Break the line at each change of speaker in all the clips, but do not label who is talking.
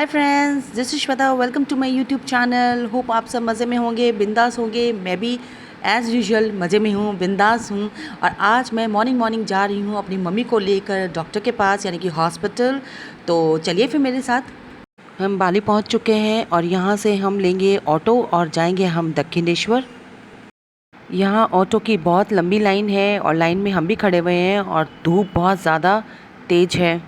Hi friends, this is Shweta. Welcome to my YouTube channel. Hope आप सब मज़े में होंगे, बिंदास होंगे। मैं भी एज़ यूजुअल मज़े में हूँ, बिंदास हूँ। और आज मैं मॉर्निंग मॉर्निंग जा रही हूँ अपनी मम्मी को लेकर डॉक्टर के पास, यानी कि हॉस्पिटल। तो चलिए फिर मेरे साथ। हम बाली पहुँच चुके हैं और यहाँ से हम लेंगे ऑटो और जाएंगे हम दक्षिणेश्वर। यहाँ ऑटो की बहुत लंबी लाइन है और लाइन में हम भी खड़े हुए हैं और धूप बहुत ज़्यादा तेज़ है।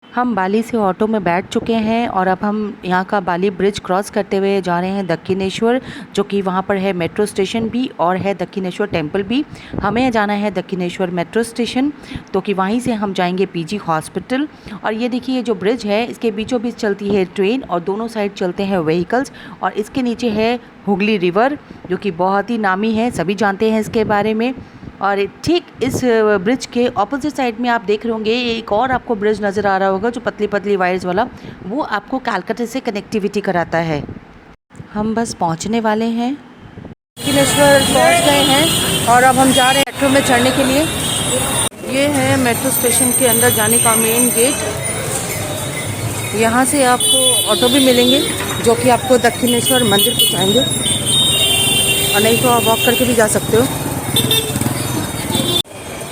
हम बाली से ऑटो में बैठ चुके हैं और अब हम यहाँ का बाली ब्रिज क्रॉस करते हुए जा रहे हैं दक्षिणेश्वर, जो कि वहाँ पर है मेट्रो स्टेशन भी और है दक्षिणेश्वर टेम्पल भी। हमें जाना है दक्षिणेश्वर मेट्रो स्टेशन, तो कि वहीं से हम जाएंगे पीजी हॉस्पिटल। और ये देखिए, जो ब्रिज है इसके बीचों बीच चलती है ट्रेन और दोनों साइड चलते हैं व्हीकल्स। और इसके नीचे है हुगली रिवर, जो कि बहुत ही नामी है, सभी जानते हैं इसके बारे में। और ठीक इस ब्रिज के ऑपोजिट साइड में आप देख रहे होंगे एक और आपको ब्रिज नज़र आ रहा होगा, जो पतली पतली वायर्स वाला, वो आपको कलकत्ता से कनेक्टिविटी कराता है। हम बस पहुंचने वाले हैं, दक्षिणेश्वर पहुंच गए हैं और अब हम जा रहे हैं मेट्रो में चढ़ने के लिए। ये है मेट्रो स्टेशन के अंदर जाने का मेन गेट। यहाँ से आपको ऑटो भी मिलेंगे जो कि आपको दक्षिणेश्वर मंदिर पहुँचाएंगे, और नहीं तो आप वॉक करके भी जा सकते हो।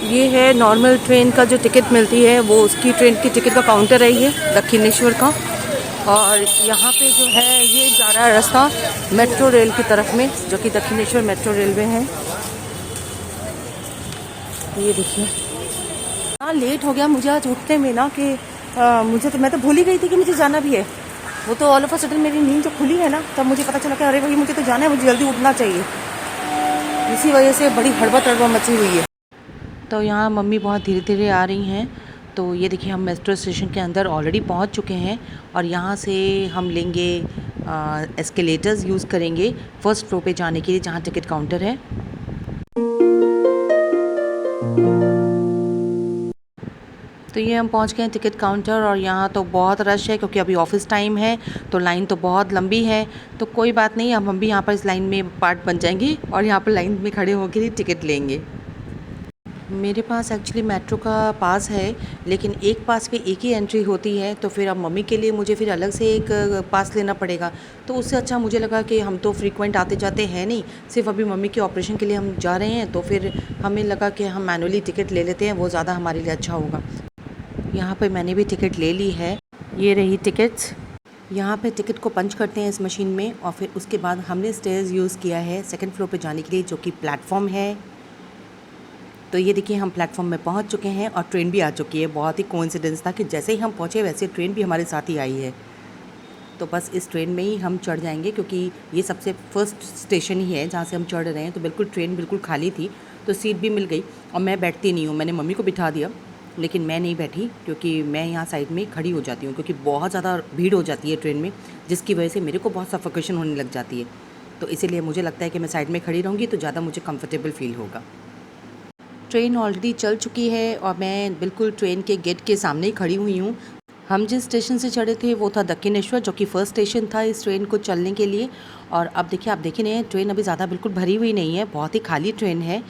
ये है नॉर्मल ट्रेन का जो टिकट मिलती है, वो उसकी ट्रेन की टिकट का काउंटर है ये दक्षिणेश्वर का। और यहाँ पे जो है ये जा रहा है रास्ता मेट्रो रेल की तरफ में, जो कि दक्षिणेश्वर मेट्रो रेलवे है। ये देखिए, हाँ लेट हो गया मुझे आज उठने में ना, कि मैं तो भूल ही गई थी कि मुझे जाना भी है। वो तो ऑल ऑफ अ सडन मेरी नींद जो खुली है ना, तब मुझे पता चला कि अरे भाई मुझे तो जाना है, मुझे जल्दी उठना चाहिए। इसी वजह से बड़ी हड़बड़ तड़बड़ मची हुई है। तो यहाँ मम्मी बहुत धीरे धीरे आ रही हैं। तो ये देखिए, हम मेट्रो स्टेशन के अंदर ऑलरेडी पहुँच चुके हैं और यहाँ से हम लेंगे एस्केलेटर्स यूज़ करेंगे फर्स्ट फ्लोर पे जाने के लिए, जहाँ टिकट काउंटर है। तो ये हम पहुँच गए हैं टिकट काउंटर, और यहाँ तो बहुत रश है क्योंकि अभी ऑफिस टाइम है, तो लाइन तो बहुत लंबी है। तो कोई बात नहीं, अब हम भी यहाँ पर इस लाइन में पार्ट बन जाएंगे और यहाँ पर लाइन में खड़े होकर ही टिकट लेंगे। मेरे पास एक्चुअली मेट्रो का पास है, लेकिन एक पास पे एक ही एंट्री होती है, तो फिर अब मम्मी के लिए मुझे फिर अलग से एक पास लेना पड़ेगा। तो उससे अच्छा मुझे लगा कि हम तो फ्रीक्वेंट आते जाते हैं नहीं, सिर्फ अभी मम्मी के ऑपरेशन के लिए हम जा रहे हैं, तो फिर हमें लगा कि हम मैनुअली टिकट ले लेते हैं, वो ज़्यादा हमारे लिए अच्छा होगा। यहाँ पर मैंने भी टिकट ले ली है, ये रही टिकट्स। यहाँ पे टिकट को पंच करते हैं इस मशीन में, और फिर उसके बाद हमने स्टेयर्स यूज़ किया है सेकंड फ्लोर पे जाने के लिए, जो कि प्लेटफॉर्म है। तो ये देखिए, हम प्लेटफॉर्म में पहुंच चुके हैं और ट्रेन भी आ चुकी है। बहुत ही कोइंसिडेंस था कि जैसे ही हम पहुंचे वैसे ट्रेन भी हमारे साथ ही आई है। तो बस इस ट्रेन में ही हम चढ़ जाएंगे, क्योंकि ये सबसे फर्स्ट स्टेशन ही है जहाँ से हम चढ़ रहे हैं। तो बिल्कुल ट्रेन बिल्कुल खाली थी, तो सीट भी मिल गई। और मैं बैठती नहीं हूँ, मैंने मम्मी को बिठा दिया, लेकिन मैं नहीं बैठी क्योंकि मैं यहाँ साइड में खड़ी हो जाती हूँ, क्योंकि बहुत ज़्यादा भीड़ हो जाती है ट्रेन में, जिसकी वजह से मेरे को बहुत सफोकेशन होने लग जाती है। तो इसीलिए मुझे लगता है कि मैं साइड में खड़ी रहूँगी तो ज़्यादा मुझे कंफर्टेबल फील होगा। ट्रेन ऑलरेडी चल चुकी है और मैं बिल्कुल ट्रेन के गेट के सामने ही खड़ी हुई हूँ। हम जिस स्टेशन से चढ़े थे वो था दक्षिणेश्वर, जो कि फर्स्ट स्टेशन था इस ट्रेन को चलने के लिए। और अब देखिए, आप देखे नहीं, ट्रेन अभी ज़्यादा बिल्कुल भरी हुई नहीं है, बहुत ही खाली ट्रेन है।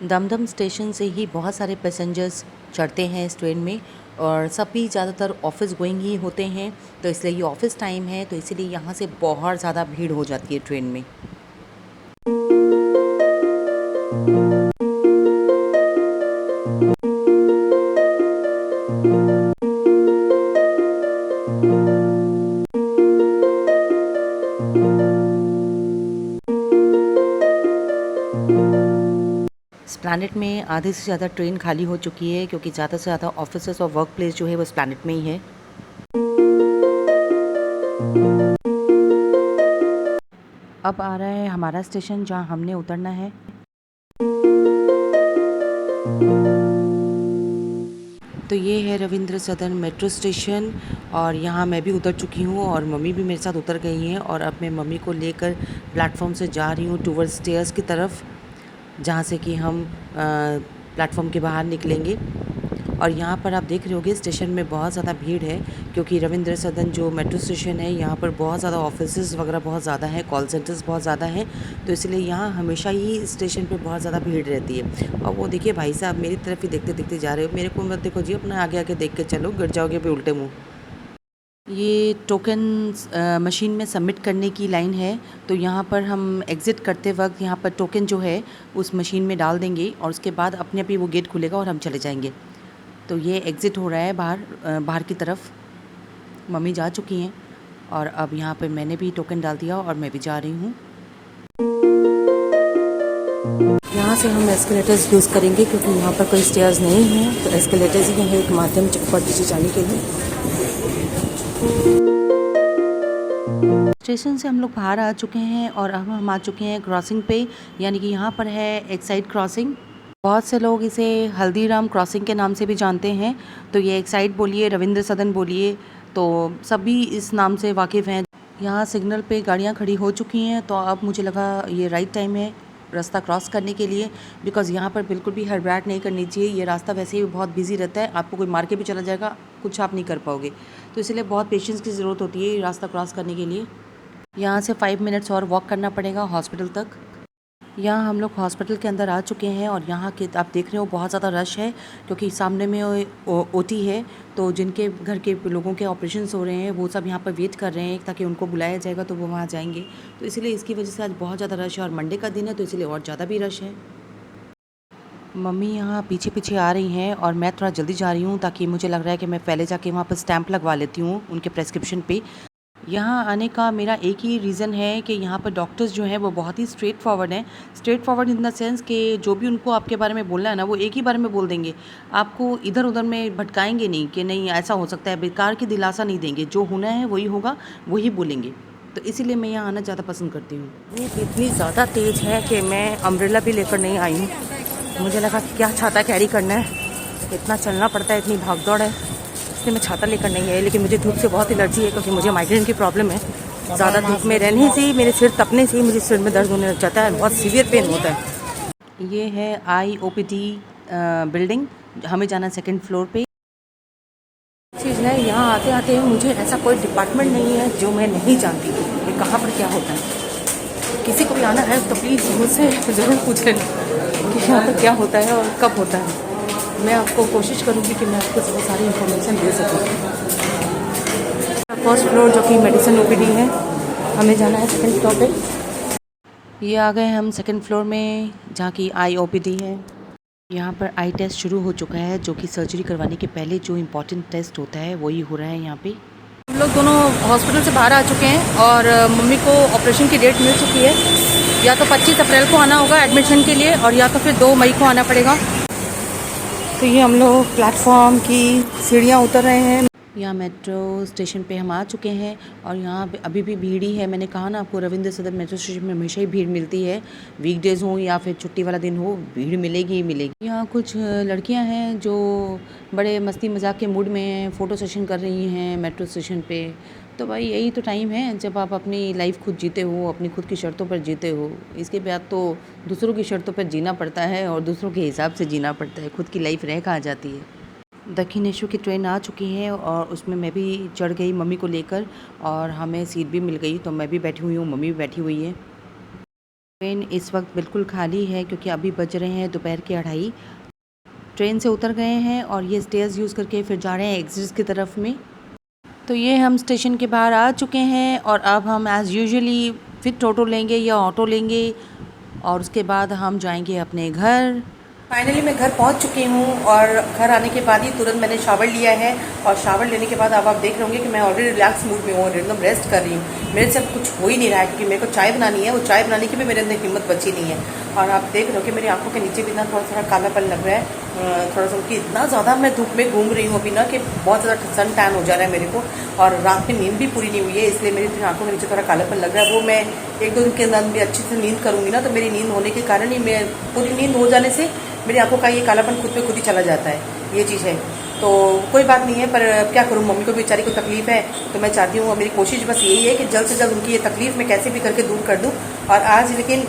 दमदम स्टेशन से ही बहुत सारे पैसेंजर्स चढ़ते हैं इस ट्रेन में, और सभी ज़्यादातर ऑफिस गोइंग ही होते हैं। तो इसलिए ये ऑफिस टाइम है, तो इसीलिए यहाँ से बहुत ज़्यादा भीड़ हो जाती है ट्रेन में। प्लानट में आधे से ज़्यादा ट्रेन खाली हो चुकी है, क्योंकि ज़्यादा से ज़्यादा ऑफिसेस और वर्क प्लेस जो है वो इस प्लानट में ही है। अब आ रहा है हमारा स्टेशन, जहाँ हमने उतरना है। तो ये है रविंद्र सदन मेट्रो स्टेशन, और यहाँ मैं भी उतर चुकी हूँ और मम्मी भी मेरे साथ उतर गई हैं। और अब मैं मम्मी को लेकर प्लेटफॉर्म से जा रही हूँ टूवर्ड्स स्टेयर्स की तरफ, जहाँ से कि हम प्लेटफॉर्म के बाहर निकलेंगे। और यहाँ पर आप देख रहे होगे स्टेशन में बहुत ज़्यादा भीड़ है, क्योंकि रविंद्र सदन जो मेट्रो स्टेशन है यहाँ पर बहुत ज़्यादा ऑफिसेज वगैरह बहुत ज़्यादा हैं, कॉल सेंटर्स बहुत ज़्यादा हैं, तो इसलिए यहाँ हमेशा ही स्टेशन पे बहुत ज़्यादा भीड़ रहती है। और वो देखिए भाई साहब मेरी तरफ ही देखते देखते जा रहे हो, मेरे को मत देखो जी, अपना आगे आगे देख के चलो, गिर जाओगे पे उल्टे मुँह। ये टोकन मशीन में सबमिट करने की लाइन है, तो यहाँ पर हम एग्ज़िट करते वक्त यहाँ पर टोकन जो है उस मशीन में डाल देंगे और उसके बाद अपने आप ही वो गेट खुलेगा और हम चले जाएंगे। तो ये एग्ज़िट हो रहा है बाहर की तरफ। मम्मी जा चुकी हैं और अब यहाँ पे मैंने भी टोकन डाल दिया और मैं भी जा रही हूँ। यहाँ से हम एस्केलेटर्स यूज़ करेंगे क्योंकि यहाँ पर कोई स्टेयर्स नहीं है, तो एस्केलेटर्स ही है एक माध्यम ऊपर नीचे जाने के लिए। स्टेशन से हम लोग बाहर आ चुके हैं और अब हम आ चुके हैं क्रॉसिंग पे, यानी कि यहाँ पर है एक्साइड क्रॉसिंग। बहुत से लोग इसे हल्दीराम क्रॉसिंग के नाम से भी जानते हैं, तो ये एक्साइड बोलिए, रविंद्र सदन बोलिए, तो सभी इस नाम से वाकिफ़ हैं। यहाँ सिग्नल पे गाड़ियाँ खड़ी हो चुकी हैं, तो अब मुझे लगा ये राइट टाइम है रास्ता क्रॉस करने के लिए, बिकॉज़ यहाँ पर बिल्कुल भी हड़बड़ाहट नहीं करनी चाहिए। ये रास्ता वैसे ही बहुत बिजी रहता है, आपको कोई मार के भी चला जाएगा, कुछ आप नहीं कर पाओगे, तो इसलिए बहुत पेशेंस की ज़रूरत होती है रास्ता क्रॉस करने के लिए। यहाँ से 5 मिनट्स और वॉक करना पड़ेगा हॉस्पिटल तक। यहाँ हम लोग हॉस्पिटल के अंदर आ चुके हैं और यहाँ के आप देख रहे हो बहुत ज़्यादा रश है, क्योंकि सामने में ओटी है, तो जिनके घर के लोगों के ऑपरेशंस हो रहे हैं वो सब यहाँ पर वेट कर रहे हैं ताकि उनको बुलाया जाएगा तो वो वहाँ जाएंगे, तो इसलिए इसकी वजह से आज बहुत ज़्यादा रश है और मंडे का दिन है तो इसलिए और ज़्यादा भी रश है। मम्मी यहाँ पीछे पीछे आ रही हैं और मैं थोड़ा जल्दी जा रही हूँ ताकि मुझे लग रहा है कि मैं पहले जाके वहाँ पर स्टैंप लगवा लेती हूँ उनके प्रेस्क्रिप्शन पे। यहाँ आने का मेरा एक ही रीज़न है कि यहाँ पर डॉक्टर्स जो हैं वो बहुत ही स्ट्रेट फॉरवर्ड हैं। Straight forward in the sense कि जो भी उनको आपके बारे में बोलना है ना, वो एक ही बारे में बोल देंगे, आपको इधर उधर में भटकाएंगे नहीं कि नहीं ऐसा हो सकता है, बेकार की दिलासा नहीं देंगे, जो होना है वही होगा, वही बोलेंगे, तो इसीलिए मैं यहाँ आना ज़्यादा पसंद करती हूँ। धूप इतनी ज़्यादा तेज़ है कि मैं अम्ब्रेला भी लेकर नहीं आई हूँ, मुझे लगा क्या छाता कैरी करना है, इतना चलना पड़ता है, इतनी भाग दौड़ है, इसलिए मैं छाता लेकर नहीं आई। लेकिन मुझे धूप से बहुत एलर्जी है क्योंकि मुझे माइग्रेन की प्रॉब्लम है। ज़्यादा धूप में रहने से मेरे सिर तपने से मुझे सिर में दर्द होने लग जाता है, बहुत सीवियर पेन होता है। ये है IOPD बिल्डिंग, हमें जाना 2nd फ्लोर पे। चीज़ है यहाँ आते आते मुझे ऐसा कोई डिपार्टमेंट नहीं है जो मैं नहीं जानती कि कहाँ पर क्या होता है। किसी को भी आना है तो प्लीज़ मुझसे ज़रूर पूछ लेना कि यहाँ पर क्या होता है और कब होता है। मैं आपको कोशिश करूँगी कि मैं आपको बहुत सारी इन्फॉर्मेशन दे सकूँ। 1st फ्लोर जो कि मेडिसिन OPD है, हमें जाना है 2nd फ्लोर पे। ये आ गए हम 2nd फ्लोर में जहाँ की IOPD है। यहाँ पर आई टेस्ट शुरू हो चुका है, जो कि सर्जरी करवाने के पहले जो इम्पोर्टेंट टेस्ट होता है वही हो रहा है यहाँ पे। हम लोग दोनों हॉस्पिटल से बाहर आ चुके हैं और मम्मी को ऑपरेशन की डेट मिल चुकी है। या तो 25 अप्रैल को आना होगा एडमिशन के लिए और या तो फिर 2 मई को आना पड़ेगा। तो ये हम लोग प्लेटफॉर्म की सीढ़ियाँ उतर रहे हैं। यहाँ मेट्रो स्टेशन पे हम आ चुके हैं और यहाँ पे अभी भी भीड़ ही है। मैंने कहा ना आपको, रविंद्र सदन मेट्रो स्टेशन में हमेशा ही भीड़ मिलती है, वीकडेज़ हो या फिर छुट्टी वाला दिन हो, भीड़ मिलेगी ही मिलेगी। यहाँ कुछ लड़कियाँ हैं जो बड़े मस्ती मजाक के मूड में फ़ोटो सेशन कर रही हैं मेट्रो स्टेशन पे। तो भाई यही तो टाइम है जब आप अपनी लाइफ खुद जीते हो, अपनी खुद की शर्तों पर जीते हो। इसके बाद तो दूसरों की शर्तों पर जीना पड़ता है और दूसरों के हिसाब से जीना पड़ता है, खुद की लाइफ रह कहाँ जाती है। दक्षिणेश्वर की ट्रेन आ चुकी है और उसमें मैं भी चढ़ गई मम्मी को लेकर और हमें सीट भी मिल गई, तो मैं भी बैठी हुई हूँ, मम्मी भी बैठी हुई है। ट्रेन इस वक्त बिल्कुल खाली है क्योंकि अभी बज रहे हैं दोपहर के 2:30। ट्रेन से उतर गए हैं और ये स्टेयर्स यूज़ करके फिर जा रहे हैं एग्जिट की तरफ में। तो ये हम स्टेशन के बाहर आ चुके हैं और अब हम एज़ यूजुअली फिर टोटो लेंगे या ऑटो लेंगे और उसके बाद हम जाएंगे अपने घर। फाइनली मैं घर पहुंच चुकी हूं और घर आने के बाद ही तुरंत मैंने शावर लिया है और शावर लेने के बाद अब आप देख रहे होंगे कि मैं ऑलरेडी रिलैक्स मूड में हूँ, एकदम रेस्ट कर रही हूँ। मेरे से अब कुछ हो ही नहीं रहा है क्योंकि मेरे को चाय बनानी है, वो चाय बनाने की भी मेरे अंदर हिम्मत बची नहीं है। और आप देख रहे हो कि मेरी आंखों के नीचे भी ना थोड़ा थोड़ा कालापन लग रहा है, थोड़ा सा, क्योंकि इतना ज़्यादा मैं धूप में घूम रही हूँ अभी ना कि बहुत ज़्यादा सन टैन हो जा रहा है मेरे को और रात में नींद भी पूरी नहीं हुई है, इसलिए मेरी आंखों के नीचे थोड़ा कालापन लग रहा है। वो मैं 1-2 दिन के अंदर भी अच्छी से नींद करूँगी ना, तो मेरी नींद होने के कारण ही, मैं पूरी नींद हो जाने से मेरी आंखों का ये कालापन खुद पे खुद ही चला जाता है, ये चीज़ है। तो कोई बात नहीं है, पर क्या करूँ, मम्मी को बेचारी को तकलीफ है, तो मैं चाहती हूँ, मेरी कोशिश बस यही है कि जल्द से जल्द उनकी ये तकलीफ मैं कैसे भी करके दूर कर दूँ। और आज लेकिन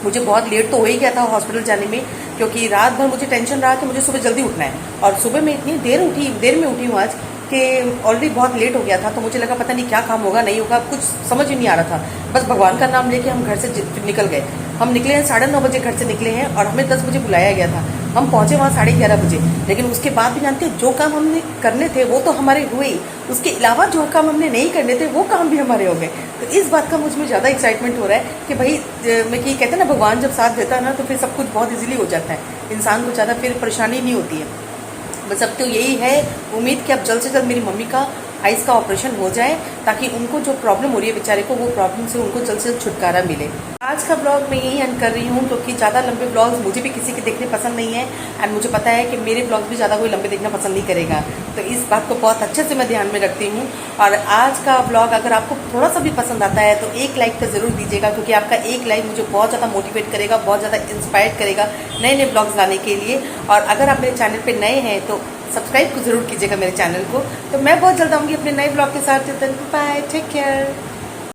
मुझे बहुत लेट तो हो ही गया था हॉस्पिटल जाने में, क्योंकि रात भर मुझे टेंशन रहा कि मुझे सुबह जल्दी उठना है, और सुबह मैं इतनी देर में उठी हूँ आज कि ऑलरेडी बहुत लेट हो गया था। तो मुझे लगा पता नहीं क्या काम होगा नहीं होगा, कुछ समझ ही नहीं आ रहा था। बस भगवान का नाम लेके हम घर से निकल गए। हम निकले हैं 9:30 बजे घर से निकले हैं, और हमें 10 बजे बुलाया गया था। हम पहुँचे वहाँ 11:30 बजे। लेकिन उसके बाद भी जानते हैं, जो काम हमने करने थे वो तो हमारे हुए ही, उसके अलावा जो काम हमने नहीं करने थे वो काम भी हमारे हो गए। तो इस बात का मुझ में ज़्यादा एक्साइटमेंट हो रहा है कि भाई मैं ये कहते हैं ना, भगवान जब साथ देता है ना तो फिर सब कुछ बहुत ईजिली हो जाता है, इंसान को ज़्यादा फिर परेशानी नहीं होती है। बस अब तो यही है उम्मीद कि अब जल्द से जल्द मेरी मम्मी का आइज़ का ऑपरेशन हो जाए, ताकि उनको जो प्रॉब्लम हो रही है बेचारे को, वो प्रॉब्लम से उनको जल्द से जल्द छुटकारा मिले। आज का ब्लॉग मैं यही एंड कर रही हूँ, क्योंकि ज़्यादा लंबे ब्लॉग्स मुझे भी किसी के देखने पसंद नहीं है, एंड मुझे पता है कि मेरे ब्लॉग्स भी ज़्यादा कोई लंबे देखना पसंद नहीं करेगा। तो इस बात को बहुत अच्छे से मैं ध्यान में रखती हूँ। और आज का ब्लॉग अगर आपको थोड़ा सा भी पसंद आता है तो एक लाइक तो ज़रूर दीजिएगा, क्योंकि आपका एक लाइक मुझे बहुत ज़्यादा मोटिवेट करेगा, बहुत ज़्यादा इंस्पायर करेगा नए नए ब्लॉग्स लाने के लिए। और अगर आप मेरे चैनल पर नए हैं तो सब्सक्राइब ज़रूर कीजिएगा मेरे चैनल को। तो मैं बहुत जल्द आऊँगी अपने नए ब्लॉग के साथ। Bye, take care.